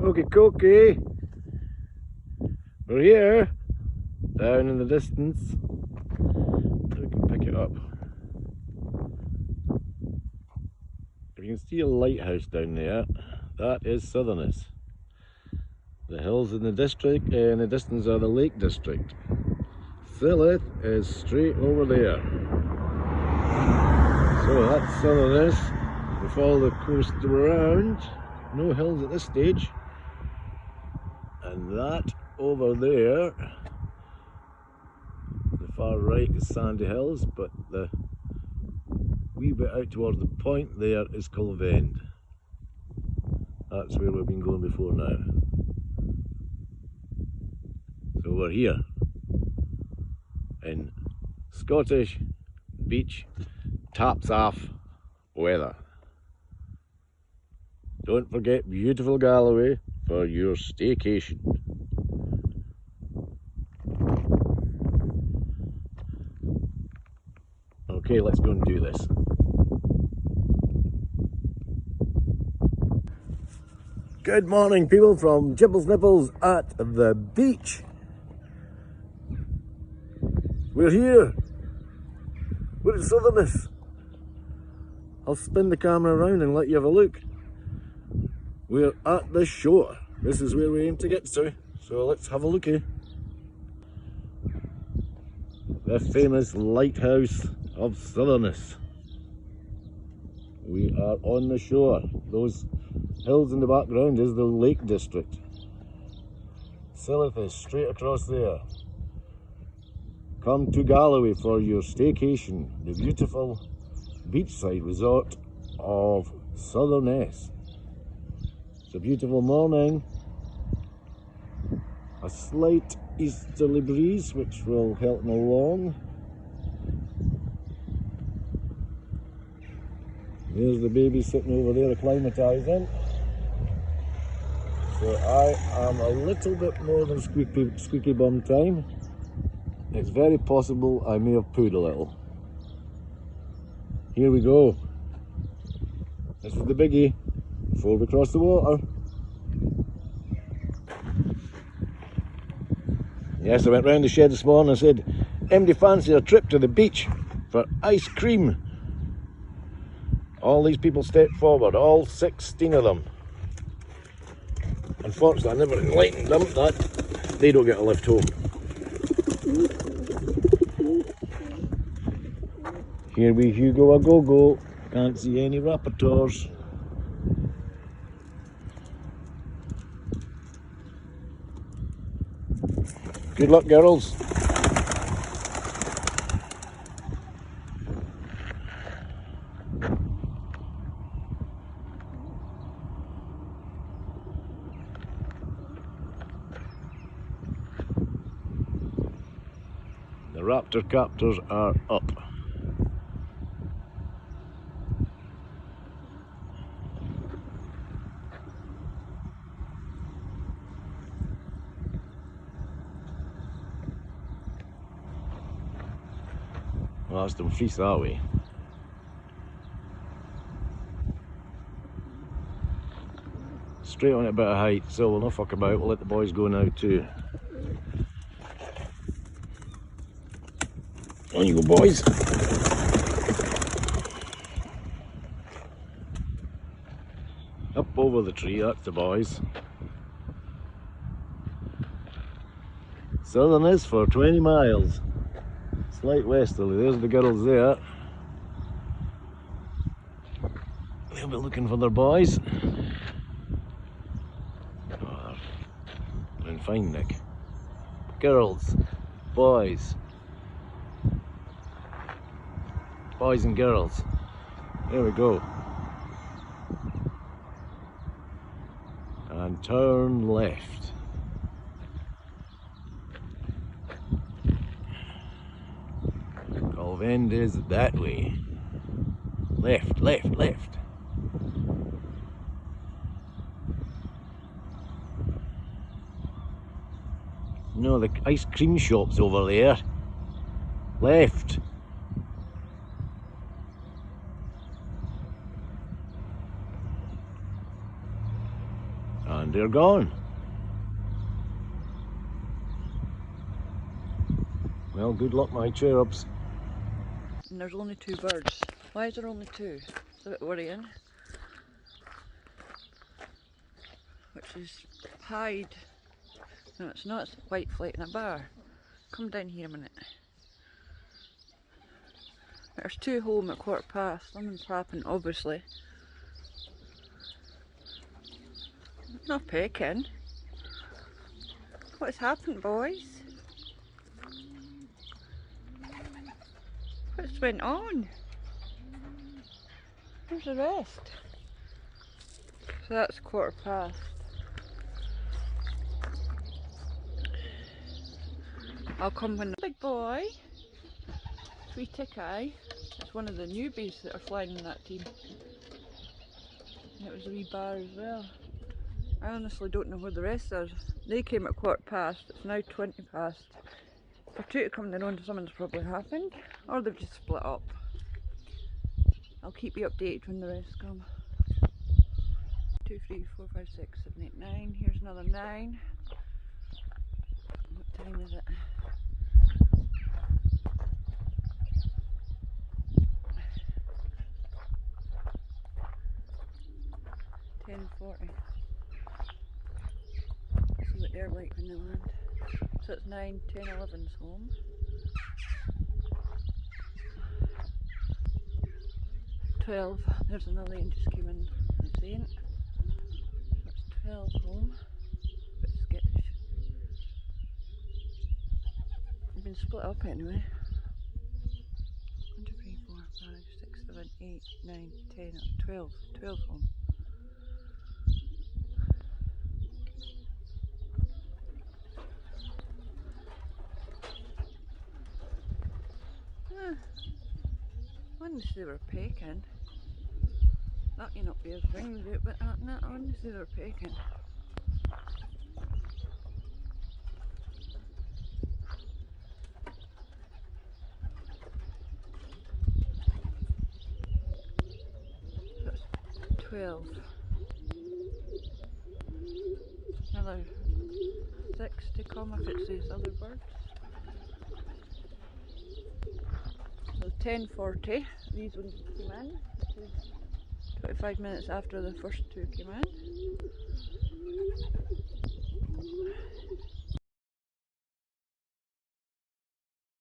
Okay, cookie. We're here, down in the distance. We can pick it up. If you can see a lighthouse down there, that is Southerness. The hills in the district, in the distance are the Lake District. Siloth is straight over there. So that's Southerness. We follow the coast around. No hills at this stage. And that over there, the far right is Sandy Hills, but the wee bit out towards the point there is Culvend. That's where we've been going before now. So we're here in Scottish beach taps off weather. Don't forget beautiful Galloway for your staycation. Okay, let's go and do this. Good morning, people, from Jibbles Nipples at the beach. We're here. We're at Southerness. I'll spin the camera around and let you have a look. We're at the shore. This is where we aim to get to. So let's have a look here. The famous lighthouse of Southerness. We are on the shore. Those hills in the background is the Lake District. Siloth is straight across there. Come to Galloway for your staycation, the beautiful beachside resort of Southerness. It's a beautiful morning. A slight easterly breeze which will help me along. There's the baby sitting over there acclimatising. So I am a little bit more than squeaky bum time. It's very possible I may have pooed a little. Here we go. This is the biggie before we cross the water. Yes, I went round the shed this morning and said, "MD, fancy a trip to the beach for ice cream?" All these people stepped forward, all 16 of them. Unfortunately, I never enlightened them that they don't get a lift home. Here we Hugo a go-go. Can't see any rapporteurs. Good luck, girls. The raptor captors are up. Well, that's them freeze that way. Straight on at a bit of height, so we'll not fuck about, we'll let the boys go now too. On you go, boys. Up over the tree, that's the boys. Southerness for 20 miles. Slight westerly, there's the girls there. They'll be looking for their boys. Oh, they're doing fine, Nick. Girls, boys. Boys and girls. There we go. And turn left. Culvend is that way. Left, left, left. No, the ice cream shop's over there. Left. And they're gone. Well, good luck, my cherubs. And there's only 2 birds. Why is there only 2? It's a bit worrying. Which is pied. No, it's not. It's a white flight in a bar. Come down here a minute. There's 2 home at 1:15. Someone's happened, obviously. No pecking. What's happened, boys? What's went on? Where's the rest? So that's 1:15. I'll come when. Big boy, sweet ticky. It's one of the newbies that are flying in that team. And it was a wee bar as well. I honestly don't know where the rest are. They came at 1:15. It's now 20 past. For 2 to come their own, something's probably happened, or they've just split up. I'll keep you updated when the rest come. 2, 3, 4, 5, 6, 7, 8, 9. Here's another 9. What time is it? 10:40. See what they're like when they land. So it's 9, 10, 11's home. 12. There's another one just came in from Saint. That's 12 home. Bit skittish. They've been split up anyway. 1, 2, 3, 4, 5, 6, 7, 8, 9, 10, 12. 12 home. I wonder if they were pecking. That you not be as things out, but no, I wonder if they were pecking. That's 12. Another 6 to come if it's these other birds. So 10:40, these ones came in, which is 25 minutes after the first 2 came in.